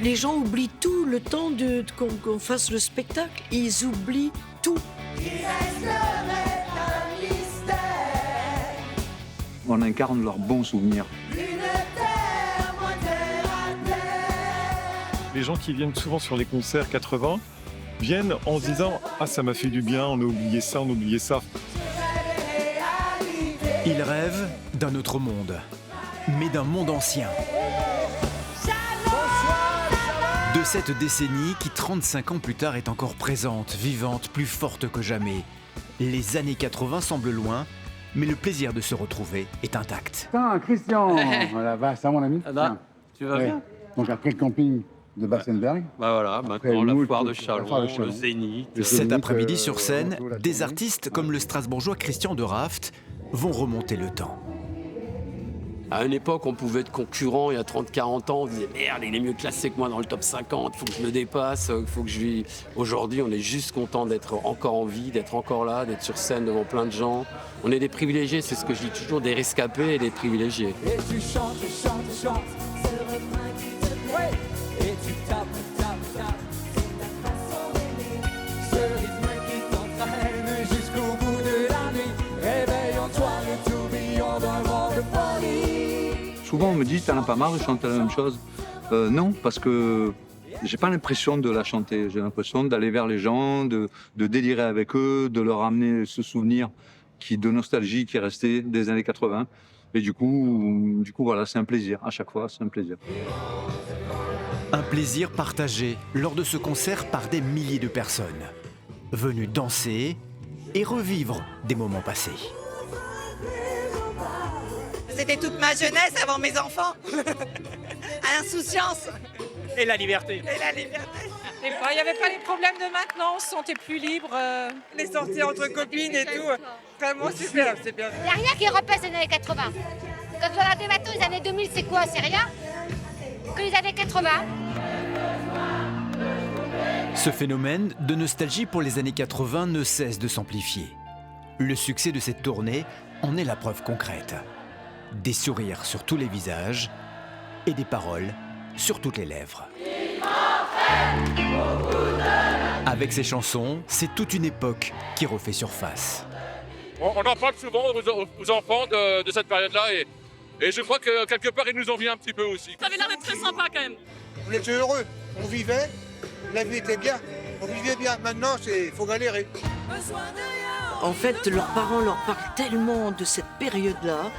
Les gens oublient tout le temps qu'on fasse le spectacle. Ils oublient tout. On incarne leurs bons souvenirs. Les gens qui viennent souvent sur les concerts 80 viennent en se disant « Ah, ça m'a fait du bien, on a oublié ça, on a oublié ça ». Ils rêvent d'un autre monde, mais d'un monde ancien. De cette décennie qui, 35 ans plus tard, est encore présente, vivante, plus forte que jamais. Les années 80 semblent loin, mais le plaisir de se retrouver est intact. Putain, Christian, voilà, va, c'est mon ami. Tu vas bien? Donc après le camping de Bassenberg. Bah voilà, maintenant la foire de Chalon, le Zénith. Cet après-midi sur scène, des artistes comme le Strasbourgeois Christian de Raft vont remonter le temps. À une époque, on pouvait être concurrent, il y a 30-40 ans, on disait merde, il est mieux classé que moi dans le top 50, il faut que je le dépasse, il faut que je lui... Aujourd'hui, on est juste content d'être encore en vie, d'être encore là, d'être sur scène devant plein de gens. On est des privilégiés, c'est ce que je dis toujours, des rescapés et des privilégiés. Et tu chantes, c'est le refrain qui te plaît. Et tu tapes, c'est ta façon d'aimer. Ce rythme qui t'entraîne jusqu'au bout de la nuit. Réveille en toi le tourbillon d'un vent de folie. Souvent on me dit t'en as pas marre de chanter la même chose. Non, parce que j'ai pas l'impression de la chanter. J'ai l'impression d'aller vers les gens, de délirer avec eux, de leur amener ce souvenir de nostalgie qui est resté des années 80. Et du coup voilà, c'est un plaisir. À chaque fois, c'est un plaisir. Un plaisir partagé lors de ce concert par des milliers de personnes, venues danser et revivre des moments passés. C'était toute ma jeunesse avant mes enfants. À l'insouciance. Et la liberté. Et la liberté. Il n'y avait pas les problèmes de maintenant, on se sentait plus libre. Les sorties entre copines et tout. Vraiment super, c'est bien. Il n'y a rien qui repasse les années 80. Quand vous regardez maintenant les années 2000, c'est quoi? C'est rien. Que les années 80. Ce phénomène de nostalgie pour les années 80 ne cesse de s'amplifier. Le succès de cette tournée en est la preuve concrète. Des sourires sur tous les visages et des paroles sur toutes les lèvres. Avec ces chansons, c'est toute une époque qui refait surface. On en parle souvent aux enfants de cette période-là et je crois que quelque part ils nous en viennent un petit peu aussi. Ça avait l'air d'être très sympa quand même. On était heureux, on vivait, la vie était bien, on vivait bien. Maintenant, il faut galérer. En fait, leurs parents leur parlent tellement de cette période-là,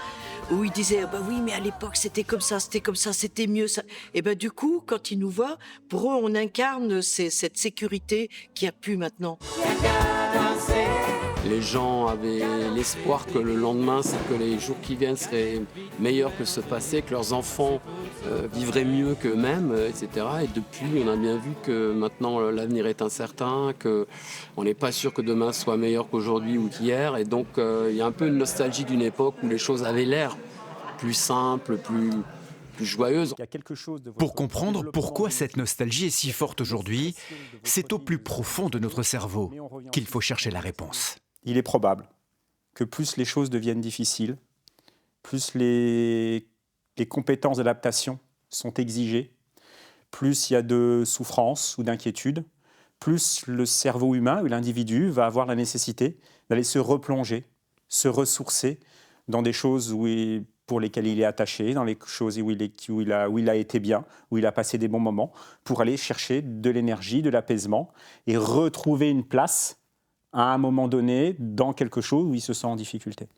où ils disaient bah oui, mais à l'époque c'était comme ça, c'était mieux ça. Et ben du coup, quand ils nous voient, pour eux, on incarne cette sécurité qu'il n'y a plus maintenant. Les gens avaient l'espoir que le lendemain, c'est que les jours qui viennent seraient meilleurs que ce passé, que leurs enfants vivraient mieux qu'eux-mêmes, etc. Et depuis, on a bien vu que maintenant l'avenir est incertain, qu'on n'est pas sûr que demain soit meilleur qu'aujourd'hui ou qu'hier. Et donc, il y a un peu une nostalgie d'une époque où les choses avaient l'air plus simples, plus joyeuses. Pour comprendre pourquoi cette nostalgie est si forte aujourd'hui, c'est au plus profond de notre cerveau qu'il faut chercher la réponse. Il est probable que plus les choses deviennent difficiles, plus les compétences d'adaptation sont exigées, plus il y a de souffrance ou d'inquiétude, plus le cerveau humain ou l'individu va avoir la nécessité d'aller se replonger, se ressourcer dans des choses pour lesquelles il est attaché, dans les choses où il a été bien, où il a passé des bons moments, pour aller chercher de l'énergie, de l'apaisement et retrouver une place à un moment donné dans quelque chose où il se sent en difficulté.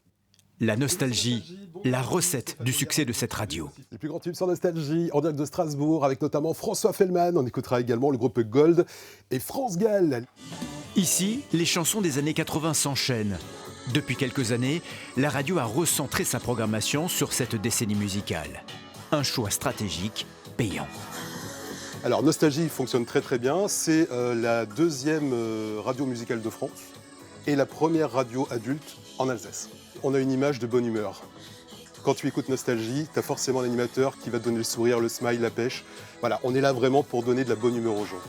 La nostalgie, la recette du succès de cette radio. Les plus grands tubes sur Nostalgie, en direct de Strasbourg, avec notamment François Fellman. On écoutera également le groupe Gold et France Gall. Ici, les chansons des années 80 s'enchaînent. Depuis quelques années, la radio a recentré sa programmation sur cette décennie musicale. Un choix stratégique payant. Alors Nostalgie fonctionne très très bien. C'est la deuxième radio musicale de France et la première radio adulte en Alsace. On a une image de bonne humeur. Quand tu écoutes Nostalgie, tu as forcément un animateur qui va te donner le sourire, le smile, la pêche. Voilà, on est là vraiment pour donner de la bonne humeur aux gens.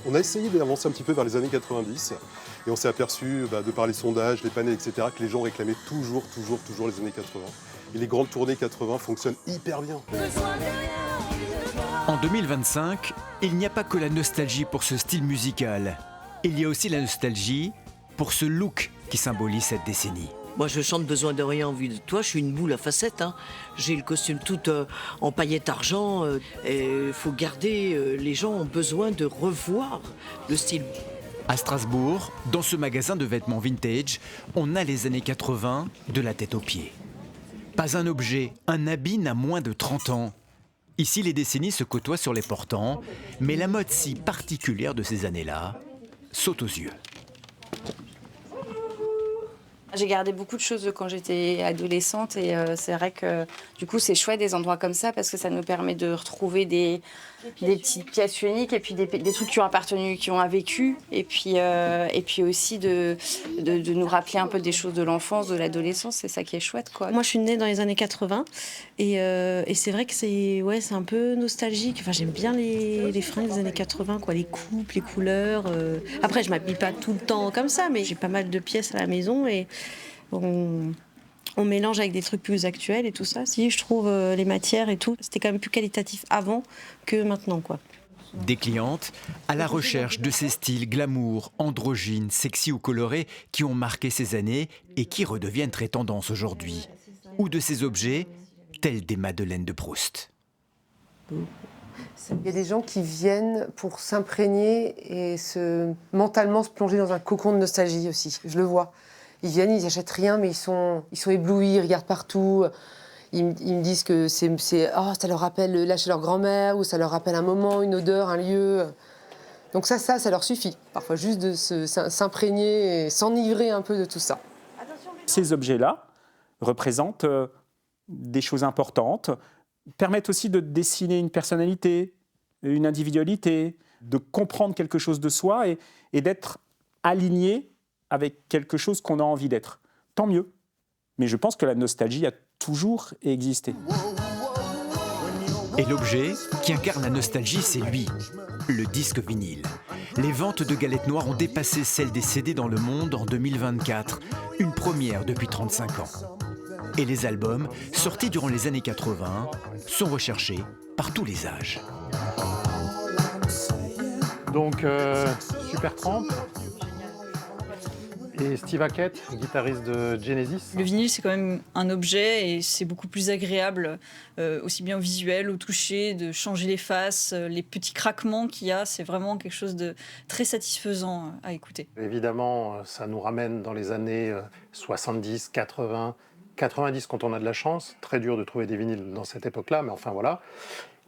On a essayé d'avancer un petit peu vers les années 90 et on s'est aperçu, de par les sondages, les panels, etc., que les gens réclamaient toujours les années 80. Et les grandes tournées 80 fonctionnent hyper bien. En En 2025, il n'y a pas que la nostalgie pour ce style musical. Il y a aussi la nostalgie pour ce look qui symbolise cette décennie. Moi, je chante Besoin de rien en vue de toi. Je suis une boule à facettes. Hein. J'ai le costume tout en paillettes argent. Et il faut garder. Les gens ont besoin de revoir le style. À Strasbourg, dans ce magasin de vêtements vintage, on a les années 80 de la tête aux pieds. Pas un objet, un habit n'a moins de 30 ans. Ici, les décennies se côtoient sur les portants, mais la mode si particulière de ces années-là saute aux yeux. J'ai gardé beaucoup de choses de quand j'étais adolescente et c'est vrai que du coup c'est chouette des endroits comme ça parce que ça nous permet de retrouver des petites pièces uniques et puis des trucs qui ont appartenu, qui ont un vécu et puis aussi de nous rappeler un peu des choses de l'enfance, de l'adolescence, c'est ça qui est chouette quoi. Moi je suis née dans les années 80 et c'est vrai que c'est un peu nostalgique. Enfin, j'aime bien les fringues des années 80, quoi, les coupes, les couleurs. Après je m'habille pas tout le temps comme ça mais j'ai pas mal de pièces à la maison et on mélange avec des trucs plus actuels et tout ça. Si je trouve les matières et tout, c'était quand même plus qualitatif avant que maintenant, quoi. Des clientes à la recherche de ces styles glamour, androgynes, sexy ou colorés qui ont marqué ces années et qui redeviennent très tendance aujourd'hui. Ou de ces objets tels des Madeleines de Proust. Il y a des gens qui viennent pour s'imprégner et mentalement se plonger dans un cocon de nostalgie aussi. Je le vois. Ils viennent, ils n'achètent rien, mais ils sont éblouis, ils regardent partout. Ils me disent que ça leur rappelle là chez leur grand-mère, ou ça leur rappelle un moment, une odeur, un lieu. Donc ça leur suffit. Parfois juste de s'imprégner et s'enivrer un peu de tout ça. Ces objets-là représentent des choses importantes, permettent aussi de dessiner une personnalité, une individualité, de comprendre quelque chose de soi et d'être aligné avec quelque chose qu'on a envie d'être. Tant mieux. Mais je pense que la nostalgie a toujours existé. Et l'objet qui incarne la nostalgie, c'est lui, le disque vinyle. Les ventes de galettes noires ont dépassé celles des CD dans le monde en 2024, une première depuis 35 ans. Et les albums, sortis durant les années 80, sont recherchés par tous les âges. Donc, Supertramp et Steve Hackett, guitariste de Genesis. Le vinyle, c'est quand même un objet et c'est beaucoup plus agréable, aussi bien au visuel, au toucher, de changer les faces, les petits craquements qu'il y a. C'est vraiment quelque chose de très satisfaisant à écouter. Évidemment, ça nous ramène dans les années 70, 80, 90 quand on a de la chance. Très dur de trouver des vinyles dans cette époque-là, mais enfin voilà.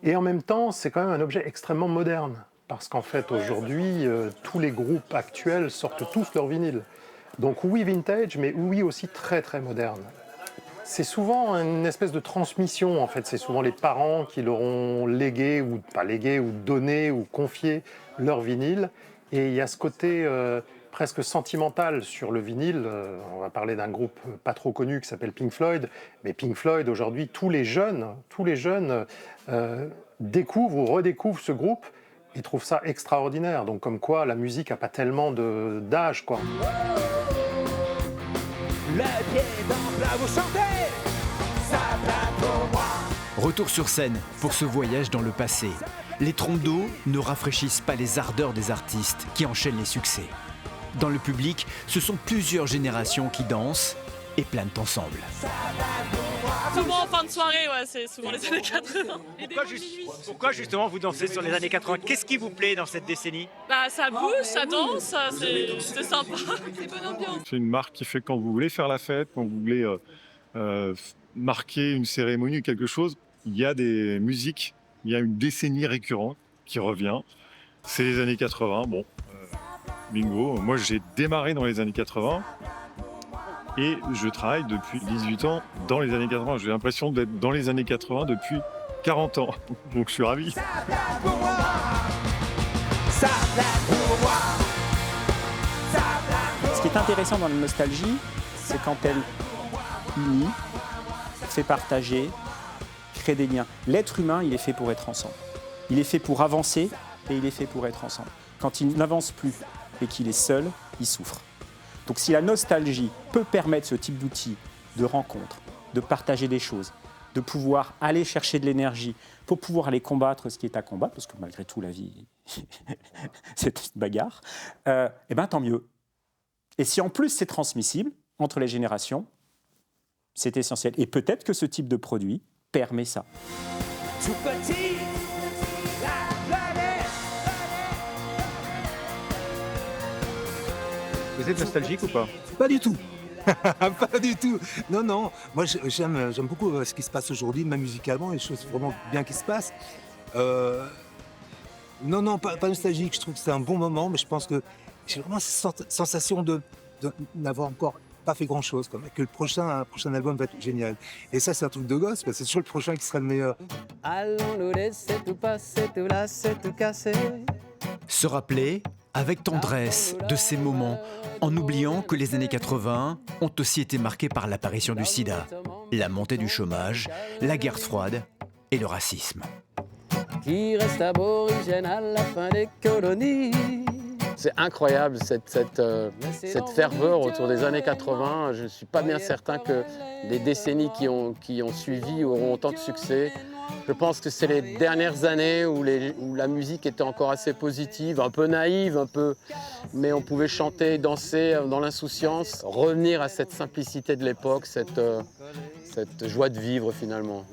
Et en même temps, c'est quand même un objet extrêmement moderne. Parce qu'en fait, aujourd'hui, tous les groupes actuels sortent tous leurs vinyles. Donc oui, vintage, mais oui aussi très très moderne. C'est souvent une espèce de transmission, en fait. C'est souvent les parents qui leur ont légué, ou pas légué, ou donné, ou confié leur vinyle. Et il y a ce côté presque sentimental sur le vinyle. On va parler d'un groupe pas trop connu qui s'appelle Pink Floyd. Mais Pink Floyd, aujourd'hui, tous les jeunes découvrent ou redécouvrent ce groupe et trouvent ça extraordinaire. Donc comme quoi, la musique n'a pas tellement d'âge, quoi. Le pied dans le plat, vous chantez, ça plaît pour moi. Retour sur scène pour ce voyage dans le passé. Les trompes d'eau ne rafraîchissent pas les ardeurs des artistes qui enchaînent les succès. Dans le public, ce sont plusieurs générations qui dansent et planent ensemble. Souvent en fin de soirée, ouais, c'est souvent les années 80. Pourquoi justement vous dansez sur les années 80 ? Qu'est-ce qui vous plaît dans cette décennie ? Bah, ça bouge, ça danse, c'est sympa, c'est bonne ambiance. C'est une marque qui fait quand vous voulez faire la fête, quand vous voulez marquer une cérémonie ou quelque chose, il y a des musiques, il y a une décennie récurrente qui revient. C'est les années 80, bon, bingo. Moi j'ai démarré dans les années 80. Et je travaille depuis 18 ans dans les années 80. J'ai l'impression d'être dans les années 80 depuis 40 ans. Donc je suis ravi. Ce qui est intéressant dans la nostalgie, c'est quand elle unit, fait partager, crée des liens. L'être humain, il est fait pour être ensemble. Il est fait pour avancer et il est fait pour être ensemble. Quand il n'avance plus et qu'il est seul, il souffre. Donc si la nostalgie peut permettre ce type d'outil de rencontre, de partager des choses, de pouvoir aller chercher de l'énergie pour pouvoir aller combattre ce qui est à combattre, parce que malgré tout, la vie, c'est une bagarre, eh bien, tant mieux. Et si en plus c'est transmissible entre les générations, c'est essentiel. Et peut-être que ce type de produit permet ça. Tout petit, la planète. Vous êtes nostalgique ou pas? Pas du tout. Pas du tout. Non, non. Moi, j'aime beaucoup ce qui se passe aujourd'hui, même musicalement, et je trouve vraiment bien qu'il se passe. Non, pas nostalgique. Je trouve que c'est un bon moment, mais je pense que j'ai vraiment cette sensation de n'avoir encore pas fait grand-chose, que le prochain album va être génial. Et ça, c'est un truc de gosse, parce que c'est toujours le prochain qui sera le meilleur. Allons nous laisser tout passer, tout lasser, tout casser. Se rappeler avec tendresse de ces moments, en oubliant que les années 80 ont aussi été marquées par l'apparition du sida, la montée du chômage, la guerre froide et le racisme. Qui reste aborigène à la fin des colonies. C'est incroyable cette ferveur autour des années 80. Je ne suis pas bien certain que les décennies qui ont suivi auront autant de succès. Je pense que c'est les dernières années où la musique était encore assez positive, un peu naïve, mais on pouvait chanter, danser dans l'insouciance, revenir à cette simplicité de l'époque, cette joie de vivre finalement.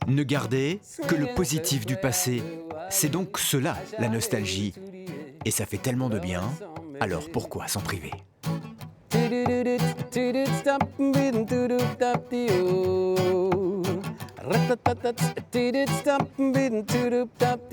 Ne garder que le positif du passé, c'est donc cela la nostalgie. Et ça fait tellement de bien, alors pourquoi s'en priver? Rat-tat-tat-tat, did it stop, been to the top,